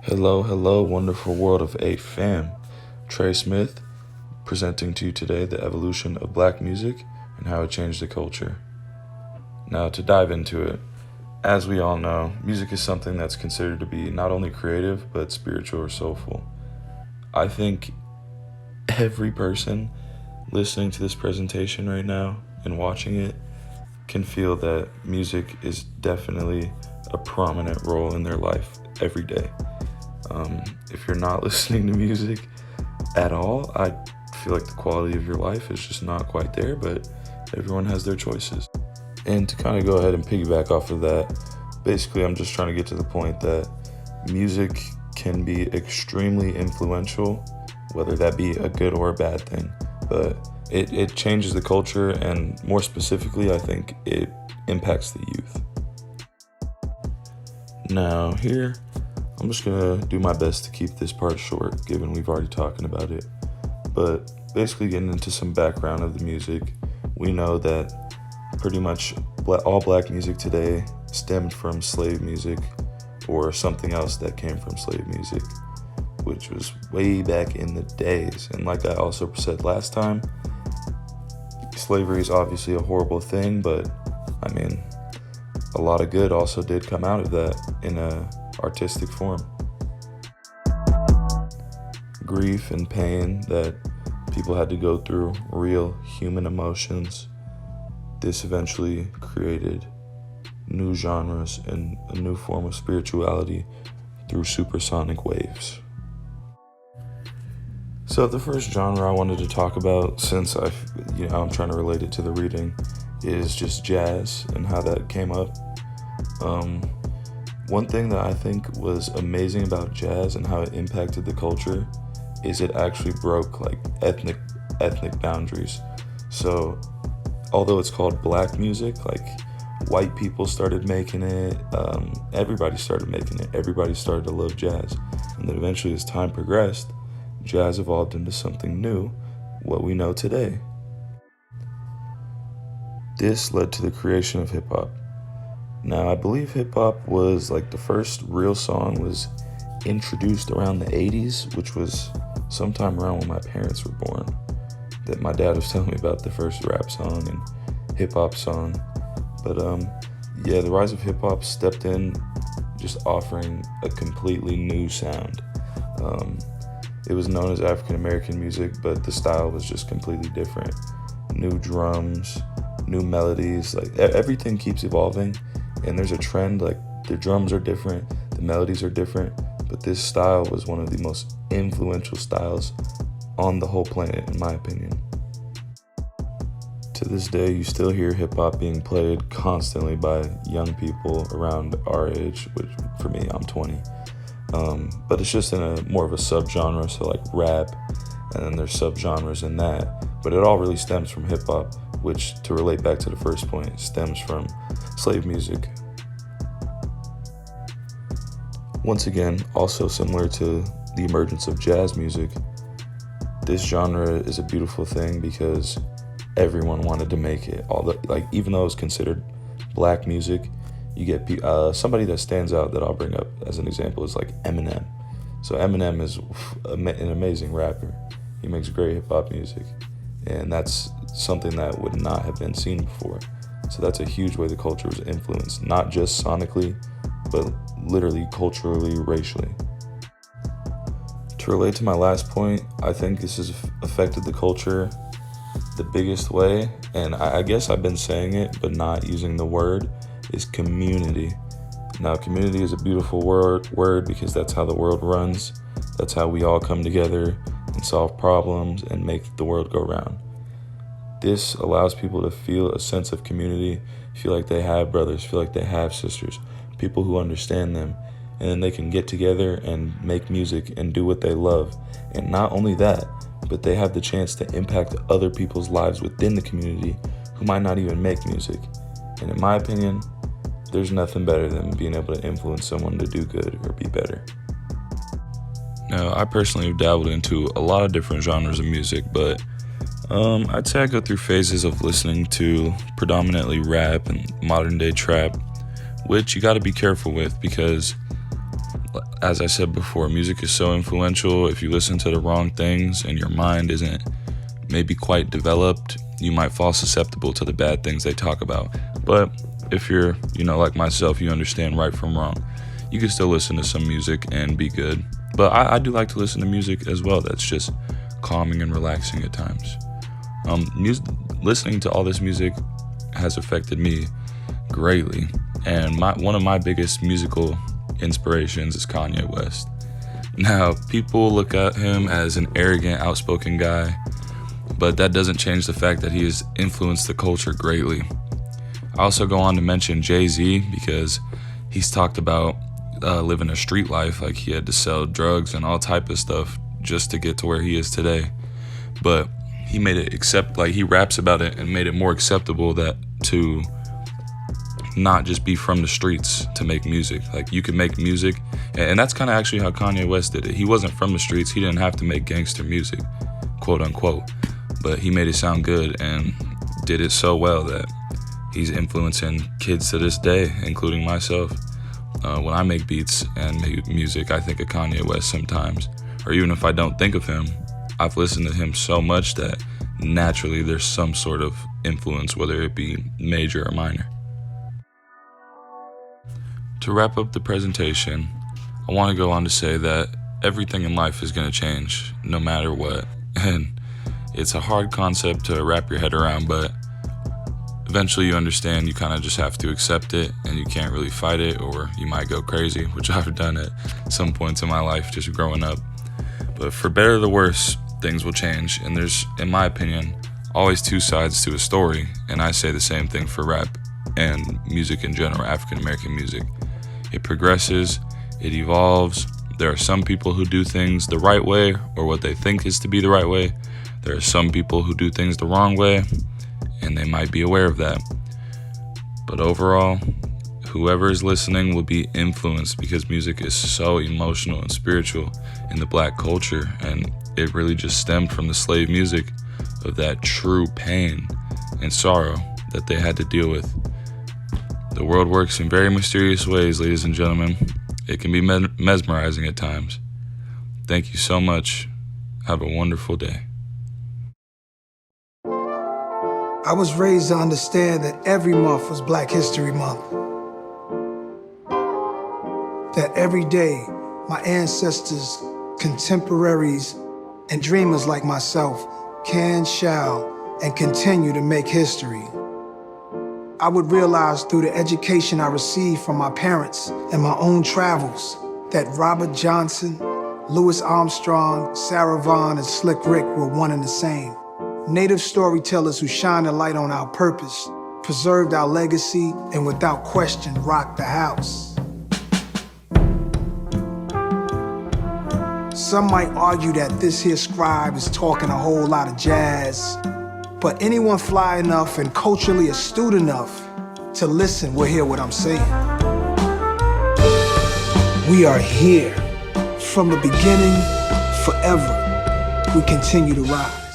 Hello, hello, wonderful world of AFAM. Trey Smith presenting to you today the evolution of black music and how it changed the culture. Now, to dive into it, as we all know, music is something that's considered to be not only creative but spiritual or soulful. I think every person listening to this presentation right now and watching it can feel that music is definitely a prominent role in their life every day. If you're not listening to music at all, I feel like the quality of your life is just not quite there, but everyone has their choices. And to kind of go ahead and piggyback off of that, basically I'm just trying to get to the point that music can be extremely influential, whether that be a good or a bad thing, but it changes the culture, and more specifically, I think it impacts the youth. Now here, I'm just gonna do my best to keep this part short, given we've already talking about it. But basically getting into some background of the music, we know that pretty much all black music today stemmed from slave music or something else that came from slave music, which was way back in the days. And like I also said last time, slavery is obviously a horrible thing, but I mean, a lot of good also did come out of that in a artistic form. Grief and pain that people had to go through, real human emotions. This eventually created new genres and a new form of spirituality through supersonic waves. So the first genre I wanted to talk about, since I'm trying to relate it to the reading, is just jazz and how that came up. One thing that I think was amazing about jazz and how it impacted the culture is it actually broke like ethnic boundaries. So although it's called black music, like white people started making it, everybody started making it, everybody started to love jazz. And then eventually as time progressed, jazz evolved into something new, what we know today. This led to the creation of hip hop. Now, I believe hip hop was like the first real song was introduced around the 80s, which was sometime around when my parents were born. That my dad was telling me about the first rap song and hip hop song. But the rise of hip hop stepped in, just offering a completely new sound. It was known as African American music, but the style was just completely different. New drums, new melodies, like everything keeps evolving. And there's a trend, like the drums are different, the melodies are different, but this style was one of the most influential styles on the whole planet, in my opinion. To this day, you still hear hip hop being played constantly by young people around our age, which for me, I'm 20. But it's just in a more of a subgenre, so like rap, and then there's subgenres in that. But it all really stems from hip hop, which, to relate back to the first point, stems from slave music. Once again, also similar to the emergence of jazz music, this genre is a beautiful thing because everyone wanted to make it. Even though it was considered black music, you get somebody that stands out that I'll bring up as an example is like Eminem. So Eminem is an amazing rapper. He makes great hip hop music, and that's something that would not have been seen before. So that's a huge way the culture was influenced, not just sonically, but literally culturally, racially. To relate to my last point, I think this has affected the culture the biggest way, and I guess I've been saying it, but not using the word, is community. Now, community is a beautiful word because that's how the world runs. That's how we all come together and solve problems and make the world go round. This allows people to feel a sense of community, feel like they have brothers, feel like they have sisters, people who understand them, and then they can get together and make music and do what they love. And not only that, but they have the chance to impact other people's lives within the community who might not even make music. And in my opinion, there's nothing better than being able to influence someone to do good or be better. Now, I personally have dabbled into a lot of different genres of music, but I'd say I go through phases of listening to predominantly rap and modern day trap, which you got to be careful with because as I said before, music is so influential. If you listen to the wrong things and your mind isn't maybe quite developed, you might fall susceptible to the bad things they talk about. But if you're, like myself, you understand right from wrong, you can still listen to some music and be good. But I do like to listen to music as well that's just calming and relaxing at times. Listening to all this music has affected me greatly, and one of my biggest musical inspirations is Kanye West. Now, people look at him as an arrogant, outspoken guy, but that doesn't change the fact that he has influenced the culture greatly. I also go on to mention Jay-Z because he's talked about living a street life, like he had to sell drugs and all type of stuff just to get to where he is today. But he made it he raps about it and made it more acceptable that to not just be from the streets to make music. Like, you can make music, and that's kind of actually how Kanye West did it. He wasn't from the streets. He didn't have to make gangster music, quote unquote, but he made it sound good and did it so well that he's influencing kids to this day, including myself. When I make beats and make music, I think of Kanye West sometimes, or even if I don't think of him, I've listened to him so much that naturally there's some sort of influence, whether it be major or minor. To wrap up the presentation, I want to go on to say that everything in life is going to change no matter what. And it's a hard concept to wrap your head around, but eventually you understand you kind of just have to accept it, and you can't really fight it, or you might go crazy, which I've done at some points in my life just growing up. But for better or the worse, things will change, and there's, in my opinion, always two sides to a story, and I say the same thing for rap and music in general, African American music. It progresses, it evolves. There are some people who do things the right way, or what they think is to be the right way. There are some people who do things the wrong way, and they might be aware of that. But overall, whoever is listening will be influenced, because music is so emotional and spiritual in the Black culture, and it really just stemmed from the slave music of that true pain and sorrow that they had to deal with. The world works in very mysterious ways, ladies and gentlemen. It can be mesmerizing at times. Thank you so much. Have a wonderful day. I was raised to understand that every month was Black History Month. That every day, my ancestors, contemporaries, and dreamers like myself can, shall, and continue to make history. I would realize through the education I received from my parents and my own travels that Robert Johnson, Louis Armstrong, Sarah Vaughan, and Slick Rick were one and the same. Native storytellers who shine a light on our purpose, preserved our legacy, and without question rocked the house. Some might argue that this here scribe is talking a whole lot of jazz, but anyone fly enough and culturally astute enough to listen will hear what I'm saying. We are here. From the beginning, forever, we continue to rise.